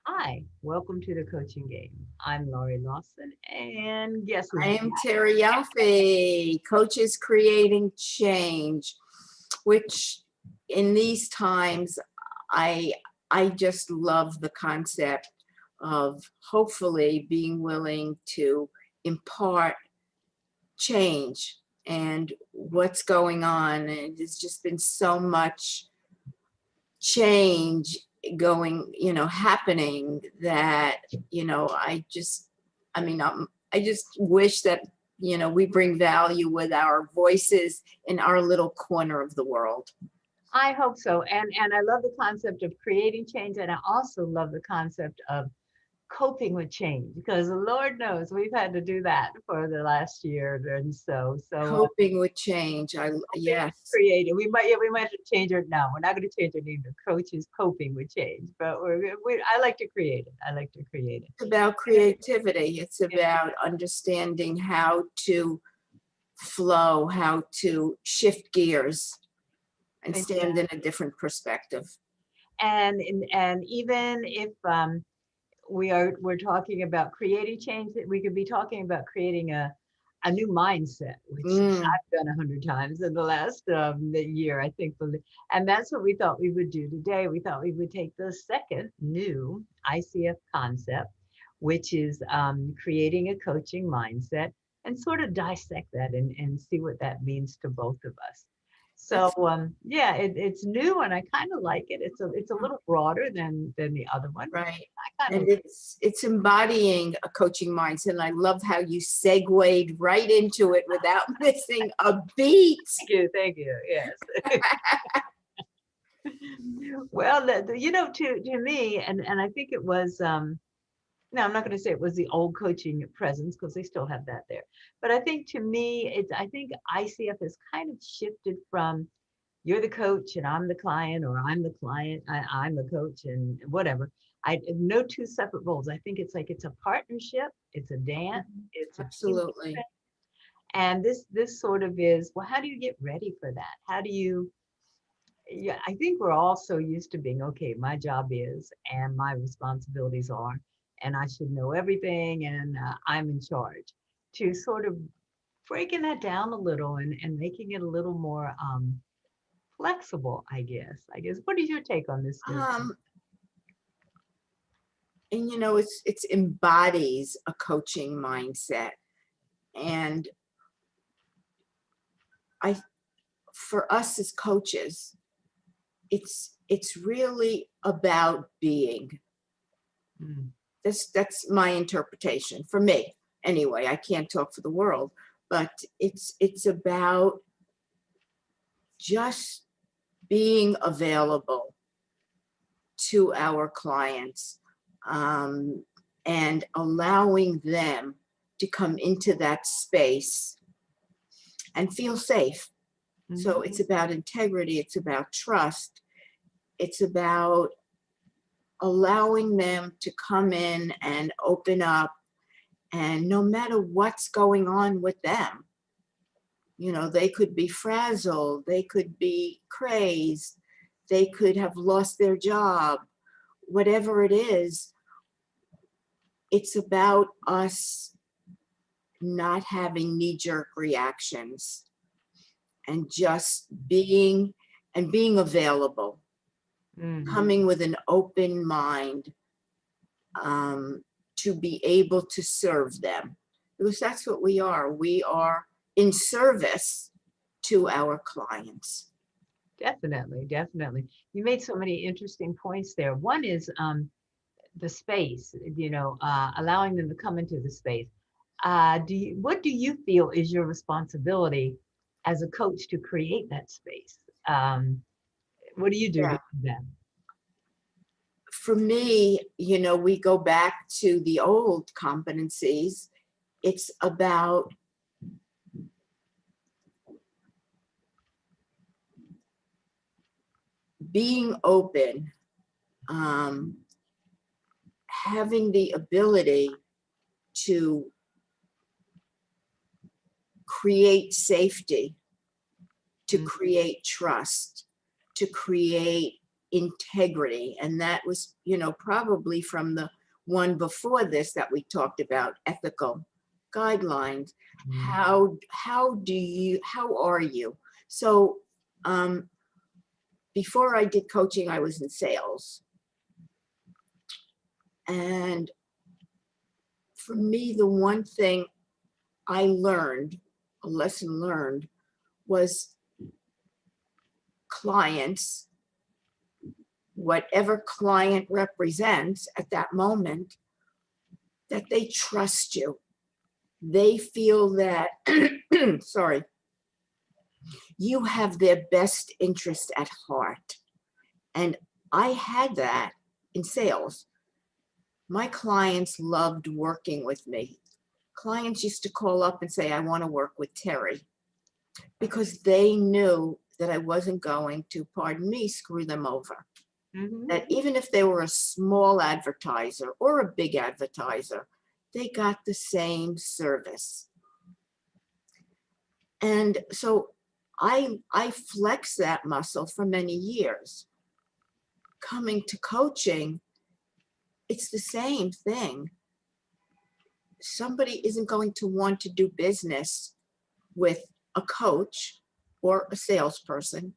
Hi, welcome to the coaching game. I'm Laurie Lawson, and guess who's I am Terry Yoffe, Coaches Creating Change, which in these times, I I just love the concept of hopefully being willing to impart change and what's going on. And there's just been so much change going, happening that, I just wish that, we bring value with our voices in our little corner of the world. I hope so. And I love the concept of creating change, and I also love the concept of coping with change because Lord knows we've had to do that for the last year and so Coping with change. coping with Yes, creating. We might have to change it now. We're not going to change our name to coaches coping with change, but I like to create it. I like to create it. it's about creativity. It's about understanding how to flow, how to shift gears and And stand in a different perspective. and even if we're talking about creating change, that we could be talking about creating a new mindset, which Mm, I've done 100 times in the last year, I think. And that's what we thought we would do today. We thought we would take the second new ICF concept, which is creating a coaching mindset, and sort of dissect that and see what that means to both of us. So that's yeah, it's new and I kind of like it. It's a little broader than the other one. right. I kind of And it's embodying a coaching mindset. And I love how you segued right into it without missing a beat. thank you. Yes. Well, to me, and I think it was no, I'm not going to say it was the old coaching presence because they still have that there. But I think to me, I think ICF has kind of shifted from you're the coach and I'm the client, or I'm the client, I'm the coach, and whatever. I no two separate roles. I think it's like it's a partnership, it's a dance, it's a team Absolutely. movement, and this sort of is, well, how do you get ready for that? How do you? Yeah, I think we're all so used to being okay. My job is, and my responsibilities are, and I should know everything, and I'm in charge. To sort of breaking that down a little and making it a little more flexible, I guess. What is your take on this new? Um, and it's embodies a coaching mindset. And I for us as coaches, it's really about being. Mm, That's my interpretation for me. Anyway, I can't talk for the world, but it's about just being available to our clients, um, and allowing them to come into that space and feel safe. So mhm. it's about integrity, it's about trust, it's about allowing them to come in and open up, and no matter what's going on with them, they could be frazzled, they could be crazed, they could have lost their job, whatever it is. It's about us not having knee jerk reactions and just being available, Mhm. coming with an open mind, to be able to serve them. Because that's what we are. We are in service to our clients. Definitely, definitely. You made so many interesting points there. One is the space, allowing them to come into the space. What do you feel is your responsibility as a coach to create that space? What do you do to Yeah. do that? For me, we go back to the old competencies. It's about being open, um, having the ability to create safety, to Mm, create trust, to create integrity. And that was, probably from the one before this that we talked about, ethical guidelines. Mm. How are you? So before I did coaching, I was in sales. And for me, the one thing I learned, a lesson learned, was clients, whatever client represents at that moment, that they trust you. They feel that, sorry, you have their best interest at heart. And I had that in sales. My clients loved working with me. Clients used to call up and say, I want to work with Terry, because they knew that I wasn't going to, pardon me, screw them over. Mhm. That even if they were a small advertiser or a big advertiser, they got the same service. And so I flexed that muscle for many years. Coming to coaching, it's the same thing. Somebody isn't going to want to do business with a coach or a salesperson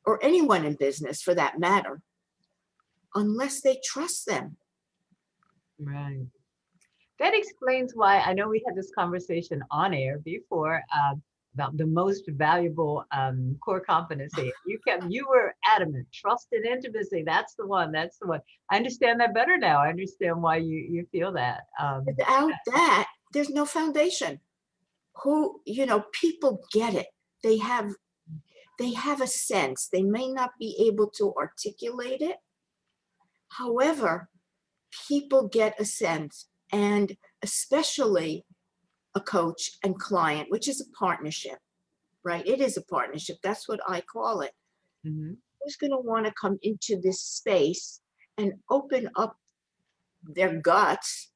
or anyone in business for that matter, unless they trust them. Right. That explains why I know we had this conversation on air before about the most valuable core competency. You were adamant, trust and intimacy. That's the one. That's the one. I understand that better now. I understand why you feel that. Without that, there's no foundation. People get it. They have a sense. They may not be able to articulate it. However, people get a sense, and especially a coach and client, which is a partnership, right? It is a partnership. That's what I call it. Mhm. Who's going to want to come into this space and open up their guts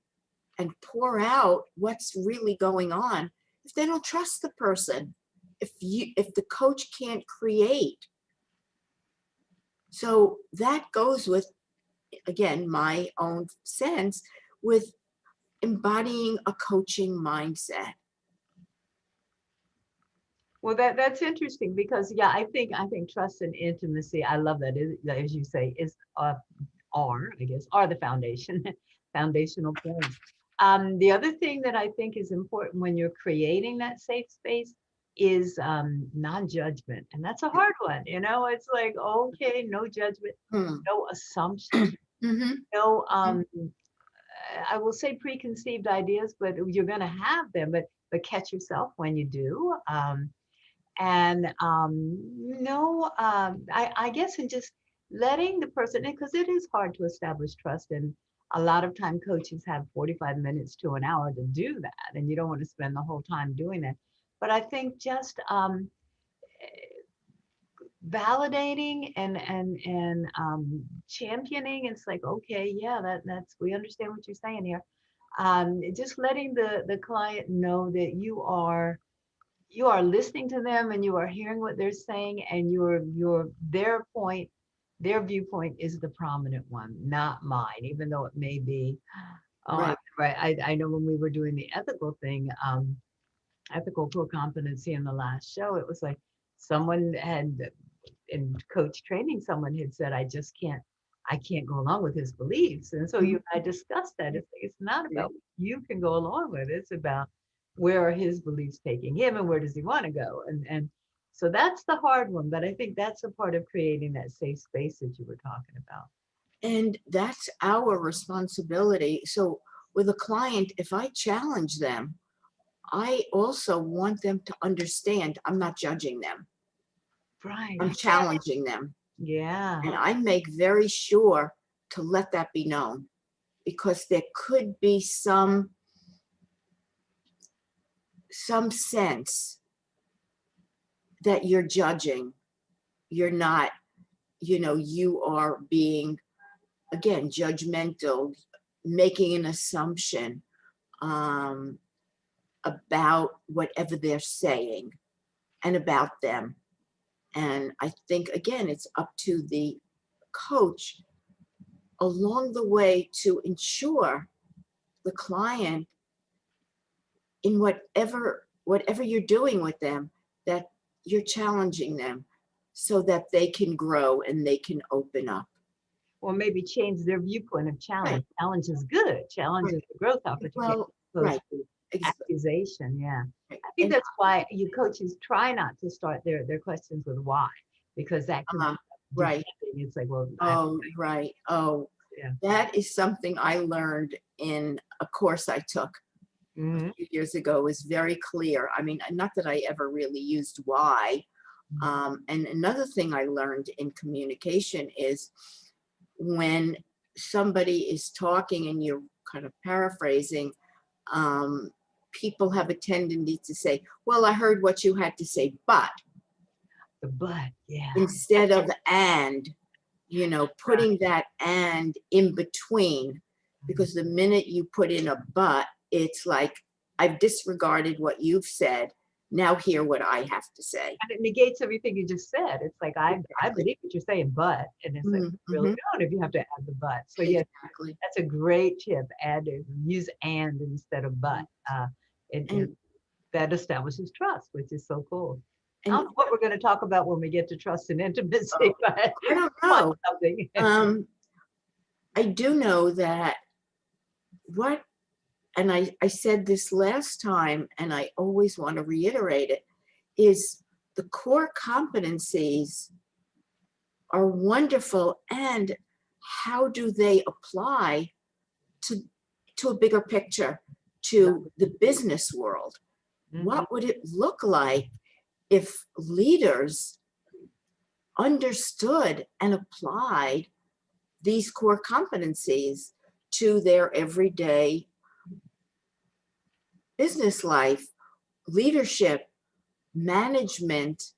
and pour out what's really going on if they don't trust the person, if the coach can't create? So that goes with, again, my own sense, with embodying a coaching mindset. Well, that's interesting because yeah, I think trust and intimacy. I love that. As you say, is I guess are the foundation, foundational points. The other thing that I think is important when you're creating that safe space is non-judgment, and that's a hard one. It's like okay, no judgment, Hmm. no assumption, Mhm. no I will say preconceived ideas, but you're going to have them, but catch yourself when you do. And no, I guess in just letting the person in, because it is hard to establish trust. And a lot of time coaches have 45 minutes to an hour to do that. And you don't want to spend the whole time doing that. But I think just validating and championing, it's like, okay, yeah, that's we understand what you're saying here. Just letting the client know that you are listening to them and you are hearing what they're saying, and their viewpoint is the prominent one, not mine, even though it may be. Oh, Right. right. I know when we were doing the ethical thing, ethical core competency in the last show, it was like someone had in coach training, someone had said, I can't go along with his beliefs. And so Mhm. I discussed that. It's not about what you can go along with. It's about where are his beliefs taking him and where does he want to go? And so that's the hard one. But I think that's a part of creating that safe space that you were talking about. And that's our responsibility. So with a client, if I challenge them, I also want them to understand I'm not judging them. Right. I'm challenging them. Yeah. And I make very sure to let that be known, because there could be some sense that you're judging. You're not, you are being, again, judgmental, making an assumption um, about whatever they're saying and about them. And I think, again, it's up to the coach along the way to ensure the client in whatever you're doing with them, that you're challenging them so that they can grow and they can open up. Or maybe change their viewpoint of challenge. Right, Challenge is good. Challenge right. is a growth opportunity Well, as opposed right, to ex- accusation. Yeah. right. I think And that's why you coaches try not to start their questions with why, because that can uh, be right. deflecting. It's like, well, Oh, right. Oh, yeah. that is something I learned in a course I took a Mhm. few years ago. It was very clear. I mean, not that I ever really used why. And another thing I learned in communication is when somebody is talking and you're kind of paraphrasing, um, people have a tendency to say, well, I heard what you had to say, but The but, yeah. instead of and, Right. putting that and in between, because the minute you put in a but, it's like, I've disregarded what you've said. Now hear what I have to say. And it negates everything you just said. It's like, I Exactly. believe what you're saying, but, and it's like, really Mhm. don't if you have to add the but. So yeah, Exactly. that's a great tip. Use and instead of but. And And that establishes trust, which is so cool. I don't and know what we're going to talk about when we get to trust and oh, intimacy, but I don't come on, know. something. Um, I do know that what, and I said this last time, and I always want to reiterate it, is the core competencies are wonderful, and how do they apply to to a bigger picture, to the business world? Mhm. What would it look like if leaders understood and applied these core competencies to their everyday business life, leadership, management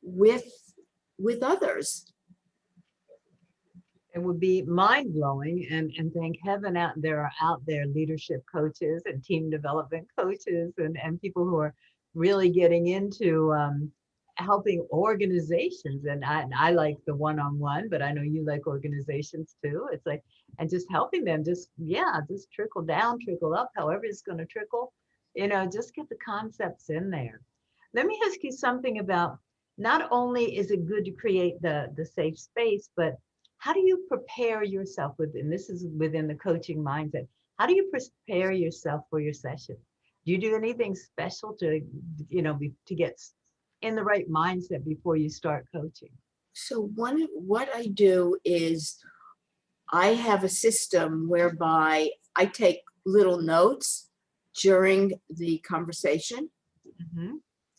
with others? It would be mind blowing, and thank heaven out there are out there leadership coaches and team development coaches and people who are really getting into helping organizations. And I like the one-on-one, but I know you like organizations too. It's like, and just helping them just, yeah, just trickle down, trickle up, however it's going to trickle, just get the concepts in there. Let me ask you something about, not only is it good to create the safe space, but how do you prepare yourself and this is within the coaching mindset, how do you prepare yourself for your session? Do you do anything special to, to get in the right mindset before you start coaching? So what I do is I have a system whereby I take little notes during the conversation. Hmm.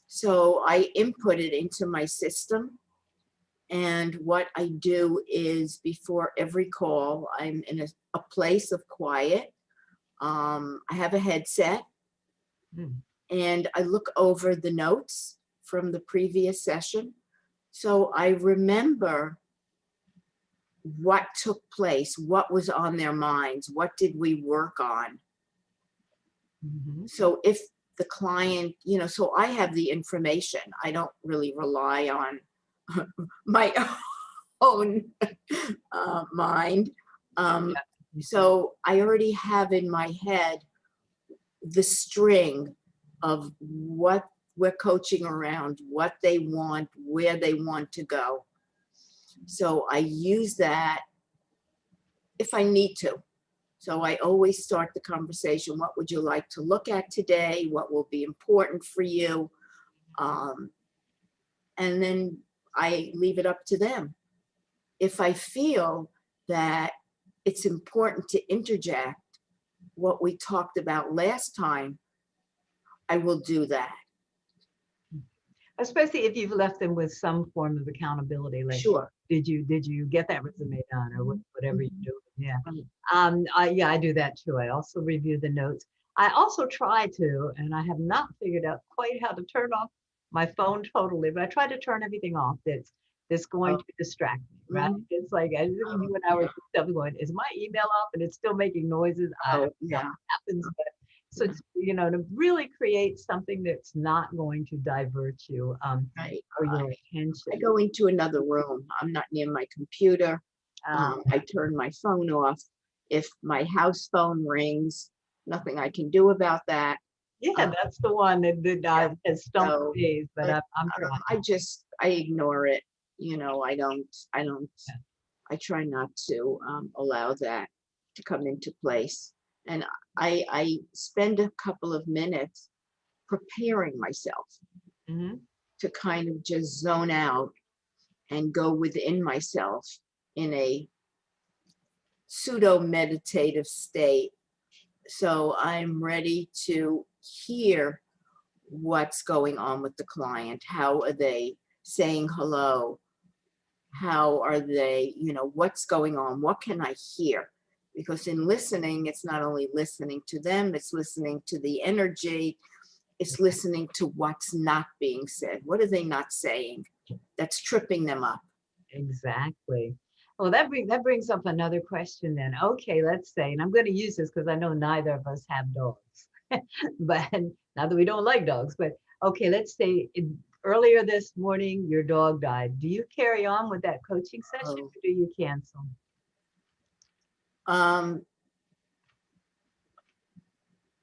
So I input it into my system. And what I do is before every call, I'm in a place of quiet. I have a headset and I look over the notes from the previous session. So I remember what took place, what was on their minds, what did we work on. Hmm. So if the client, so I have the information. I don't really rely on my own mind. Um, so I already have in my head the string of what we're coaching around, what they want, where they want to go. So I use that if I need to. So I always start the conversation. What would you like to look at today? What will be important for you? Um, and then I leave it up to them. If I feel that it's important to interject what we talked about last time, I will do that. Especially if you've left them with some form of accountability, like Sure. did you get that resume done, or whatever you're Mhm. doing? Yeah. Right. Yeah, I do that too. I also review the notes. I also try to, and I have not figured out quite how to turn off my phone totally, but I try to turn everything off that's going Oh, to distract me, right? mhm. It's like I think Oh, you and I were yeah. just going, is my email off and it's still making noises? I don't Oh, know yeah. what happens, but so Yeah. it's, to really create something that's not going to divert you Right. for your attention. I go into another room. I'm not near my computer. Um, I turn my phone off. If my house phone rings, nothing I can do about that. yeah, Uh, that's the one that yeah, has stumped so, me, but but I'm trying. I ignore it. I don't, I try not to allow that to come into place. And I spend a couple of minutes preparing myself Mhm. to kind of just zone out and go within myself in a pseudo meditative state. So I'm ready to hear what's going on with the client. How are they saying hello? How are they, what's going on? What can I hear? Because in listening, it's not only listening to them, it's listening to the energy, it's listening to what's not being said. What are they not saying that's tripping them up? Exactly. Well, that brings up another question then. Okay, let's say, and I'm going to use this because I know neither of us have dogs, but not that we don't like dogs, but okay, let's say earlier this morning your dog died. Do you carry on with that coaching session Oh, or do you cancel? um,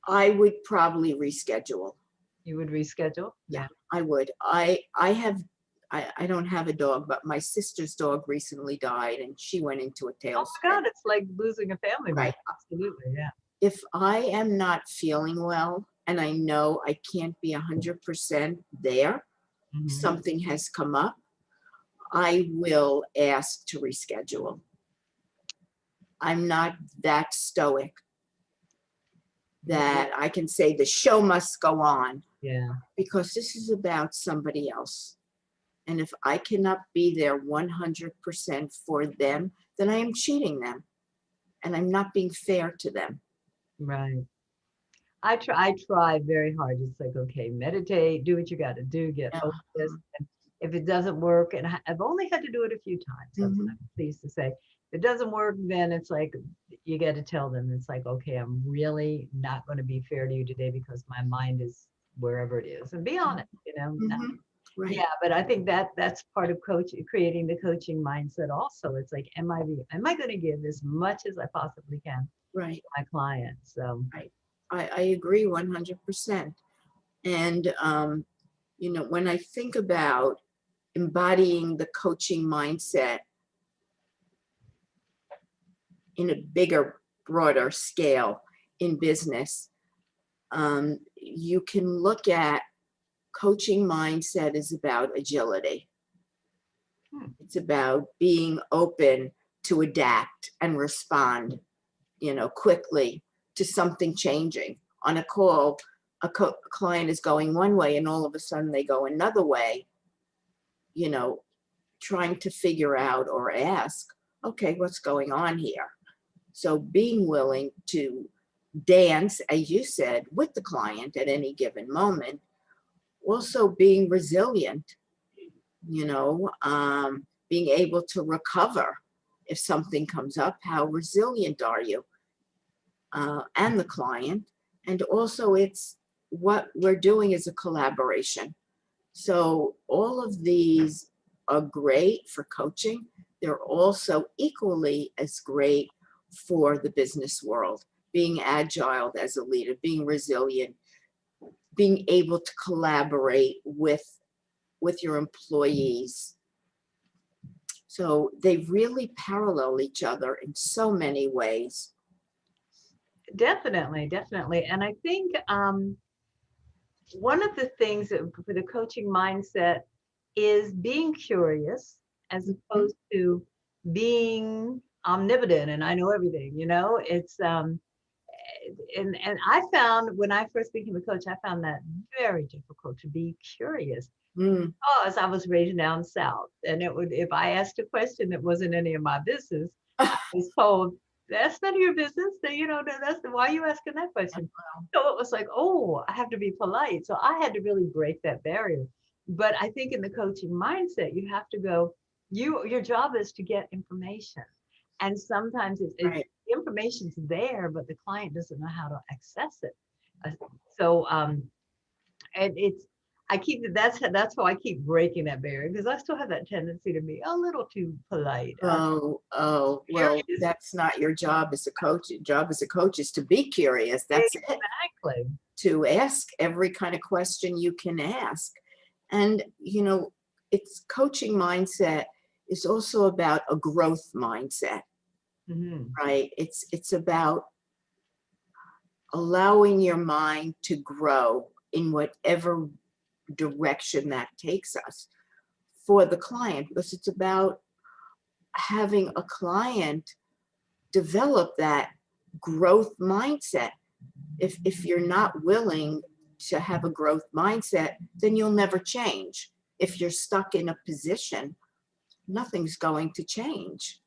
I would probably reschedule. You would reschedule? Yeah, Yeah. I would. I don't have a dog, but my sister's dog recently died and she went into a Oh my tailspin. God, it's like losing a family member. Right. Absolutely. Yeah. If I am not feeling well and I know I can't be 100% there, Hmm. something has come up, I will ask to reschedule. I'm not that stoic that I can say the show must go on Yeah. because this is about somebody else. And if I cannot be there 100% for them, then I am cheating them and I'm not being fair to them. Right. I try very hard. It's like, okay, meditate, do what you got to do, get Yeah. over this. And if it doesn't work, and I've only had to do it a few times, Mhm. I'm pleased to say. If it doesn't work, then it's like you got to tell them, it's like, okay, I'm really not going to be fair to you today because my mind is wherever it is. And be honest, Mhm. Right. yeah, but I think that's part of creating the coaching mindset also. It's like, am I going to give as much as I possibly can Right. to my clients? So Right. I agree 100%. And, when I think about embodying the coaching mindset in a bigger, broader scale in business, you can look at coaching mindset is about agility. hmm, It's about being open to adapt and respond, quickly to something changing. On a call, a client is going one way and all of a sudden they go another way, you know, trying to figure out or ask, okay, what's going on here? So being willing to dance, as you said, with the client at any given moment, also being resilient, being able to recover if something comes up. How resilient are you? And the client. And also, it's what we're doing is a collaboration. So, all of these are great for coaching. They're also equally as great for the business world. Being agile as a leader, being resilient, being able to collaborate with your employees. So they really parallel each other in so many ways. definitely, definitely. And I think one of the things for the coaching mindset is being curious as Mhm. opposed to being omnipotent and I know everything, it's and I found when I first became a coach, I found that very difficult to be curious Mm, because I was raised down south. And if I asked a question that wasn't any of my business, I was told, that's none of your business. Why are you asking that question? So it was like, oh, I have to be polite. So I had to really break that barrier. But I think in the coaching mindset, you have to go, your job is to get information. And sometimes right. the information's there, but the client doesn't know how to access it. Uh, So and that's how I keep breaking that barrier because I still have that tendency to be a little too polite. Well, Curious, that's not your job as a coach. Your job as a coach is to be curious. That's it. exactly. To ask every kind of question you can ask. And, it's coaching mindset is also about a growth mindset, Hmm. right? It's about allowing your mind to grow in whatever direction that takes us for the client, because it's about having a client develop that growth mindset. If you're not willing to have a growth mindset, then you'll never change. If you're stuck in a position, nothing's going to change.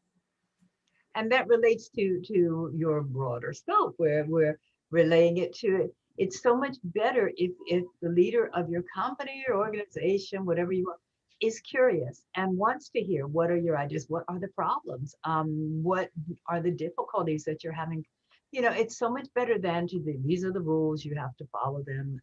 And that relates to your broader scope where we're relaying it to it. It's so much better if the leader of your company or organization, whatever you are, is curious and wants to hear what are your ideas, what are the problems, what are the difficulties that you're having. It's so much better than to be, these are the rules, you have to follow them,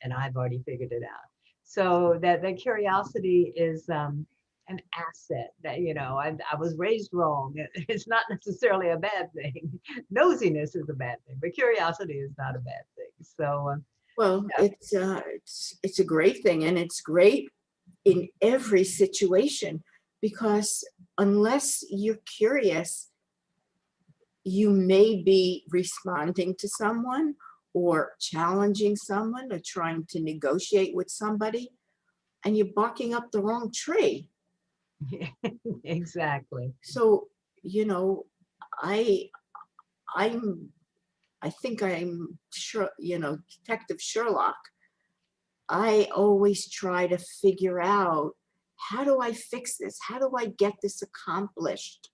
and I've already figured it out. So that curiosity is an asset that I was raised wrong. It's not necessarily a bad thing. Nosiness is a bad thing, but curiosity is not a bad thing. So Well, it's a great thing, and it's great in every situation, because unless you're curious, you may be responding to someone or challenging someone or trying to negotiate with somebody, and you're barking up the wrong tree. yeah, exactly. So, you know, I I'm I think I'm sure, Detective Sherlock. I always try to figure out, how do I fix this? How do I get this accomplished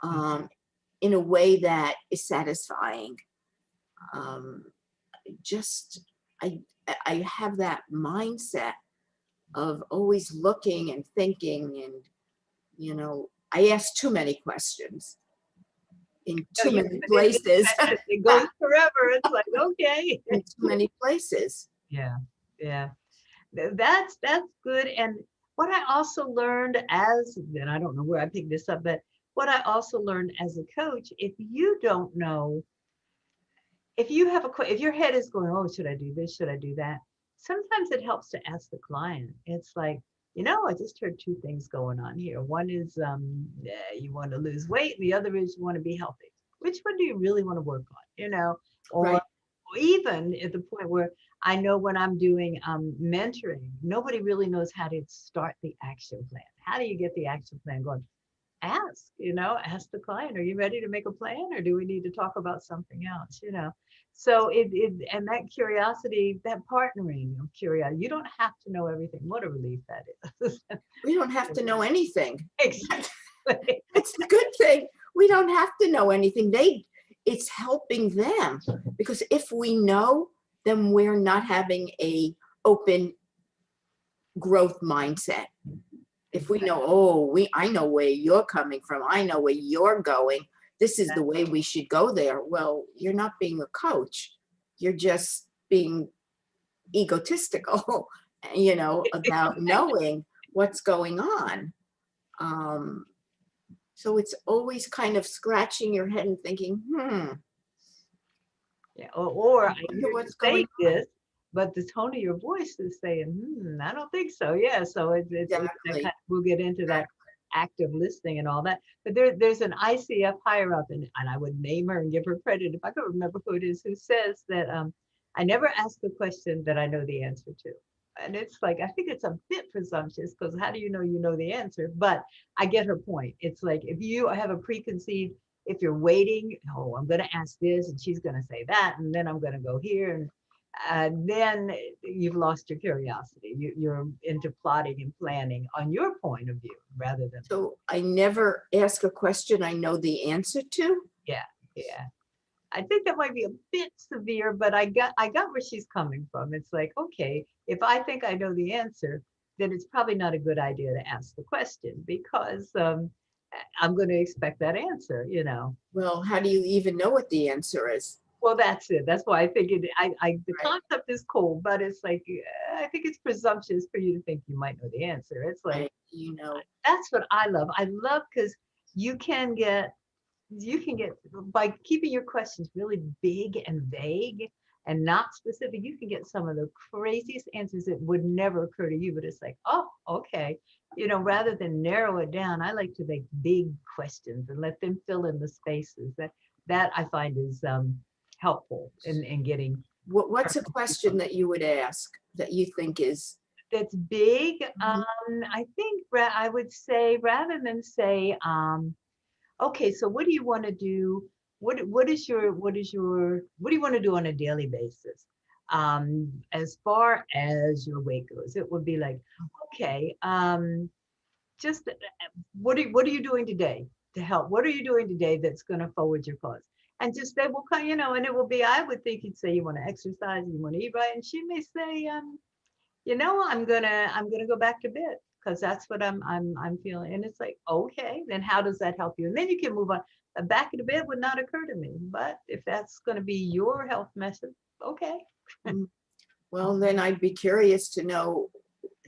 um, in a way that is satisfying? Um, just I I have that mindset of always looking and thinking, and I ask too many questions in No, too you, many but places. it goes forever. It's like, okay. In too many places. Yeah, yeah. That's good. And what I also learned and I don't know where I picked this up, but what I also learned as a coach, if you don't know, if you have if your head is going, oh, should I do this? Should I do that? Sometimes it helps to ask the client. It's like, I just heard two things going on here. One is you want to lose weight, and the other is you want to be healthy. Which one do you really want to work on? Or Right. even at the point where I know when I'm doing mentoring, nobody really knows how to start the action plan. How do you get the action plan going? Ask the client, are you ready to make a plan or do we need to talk about something else? So and that curiosity, that partnering of curiosity, you don't have to know everything. What a relief that is. We don't have to know anything. Exactly. It's a good thing. We don't have to know anything. It's helping them, because if we know, then we're not having a open growth mindset. If we know, oh, I know where you're coming from, I know where you're going, this is the way we should go there. Well, you're not being a coach. You're just being egotistical, about knowing what's going on. Um, so it's always kind of scratching your head and thinking, Yeah, or I I wonder hear you what's say going on. this, but the tone of your voice is saying, I don't think so. Yeah, so it's that kind Exactly. we'll get into that active listening and all that. But there's an ICF higher up, and I would name her and give her credit if I could remember who it is, who says that I never ask a question that I know the answer to. And it's like, I think it's a bit presumptuous because how do you know the answer? But I get her point. It's like if you have a preconceived, if you're waiting, oh, I'm going to ask this and she's going to say that, and then I'm going to go here. And then you've lost your curiosity. You're into plotting and planning on your point of view rather than, So I never ask a question I know the answer to. yeah, yeah. I think that might be a bit severe, but I got where she's coming from. It's like, okay, if I think I know the answer, then it's probably not a good idea to ask the question because I'm going to expect that answer. Well, how do you even know what the answer is? Well, that's it. That's why I think the Right, concept is cool, but it's like, I think it's presumptuous for you to think you might know the answer. It's like, right. You know, that's what I love. I love because you can get, you can get, by keeping your questions really big and vague and not specific, you can get some of the craziest answers that would never occur to you. But it's like, oh, okay. Rather than narrow it down, I like to make big questions and let them fill in the spaces. That I find is helpful in getting what's a question that you would ask that you think is, that's big. Mhm. I think I would say, rather than say, okay, so what do you want to do? What do you want to do on a daily basis? As far as your weight goes, it would be like, okay, just what are you doing today to help? What are you doing today that's going to forward your cause? And just they will come, and it will be, I would think you'd say you want to exercise, you want to eat right, and she may say, I'm gonna go back to bed because that's what I'm feeling. And it's like, okay, then how does that help you? And then you can move on. Back to bed would not occur to me, but if that's going to be your health message, okay. Mm, well, then I'd be curious to know,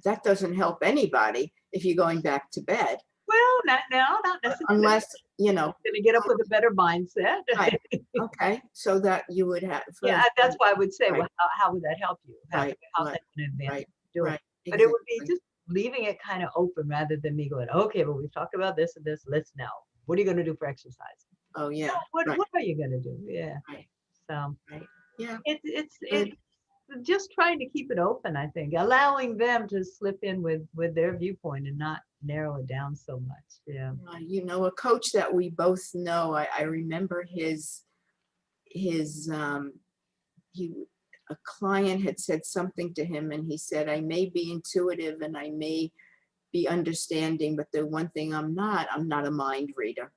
that doesn't help anybody if you're going back to bed, Well, not now, not necessarily. unless, you know, Going to get up with a better mindset. right. Okay, so that you would have, for Yeah, that's instance, why I would say, right, well, how would that help you? right, How's right, that going to advance right, what you're doing? right, But it would be exactly. just leaving it kind of open rather than me going, okay, well, we've talked about this and this. Let's know. What are you going to do for exercise? Oh, No, yeah, what right, what are you going to do? Yeah. right, So right. Yeah, it's good. just trying to keep it open, I think, allowing them to slip in with their viewpoint and not narrow it down so much. Yeah. A coach that we both know, I remember his he a client had said something to him, and he said, I may be intuitive and I may be understanding, but the one thing I'm not a mind reader.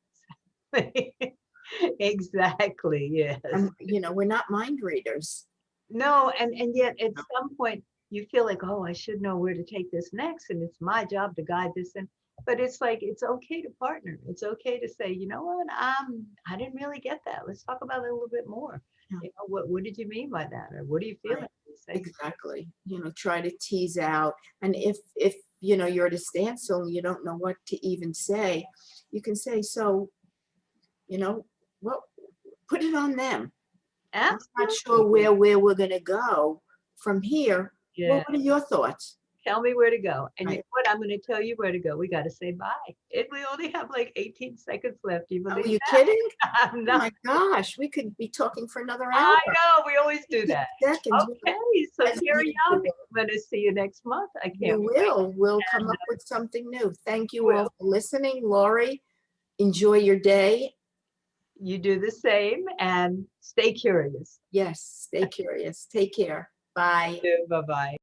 Exactly. Yes. And we're not mind readers. No, and yet at No, some point you feel like, oh, I should know where to take this next, and it's my job to guide this in. But it's like it's okay to partner. It's okay to say, you know what, I didn't really get that. Let's talk about it a little bit more. no, What did you mean by that, or what are you feeling? right. Say, Exactly. Try to tease out. And if you're at a standstill and you don't know what to even say, you can say, so, you know, what put it on them. I'm not sure absolutely. where we're gonna go from here. Well, Yeah. what are your thoughts? Tell me where to go. And you know Right. what? I'm going to tell you where to go. We got to say bye. We only have like 18 seconds left. Do you Oh, believe you that? kidding? I'm Oh not. my gosh, we could be talking for another I hour. know. We always do 15 that. seconds. Okay. So As Terry usual, Yoffe, I'm going to see you next month. I can't you wait. will. We'll come And up with something new. Thank you all will. for listening. Laurie, enjoy your day. You do the same and stay curious. Yes, stay curious. Take care. Bye. Bye bye.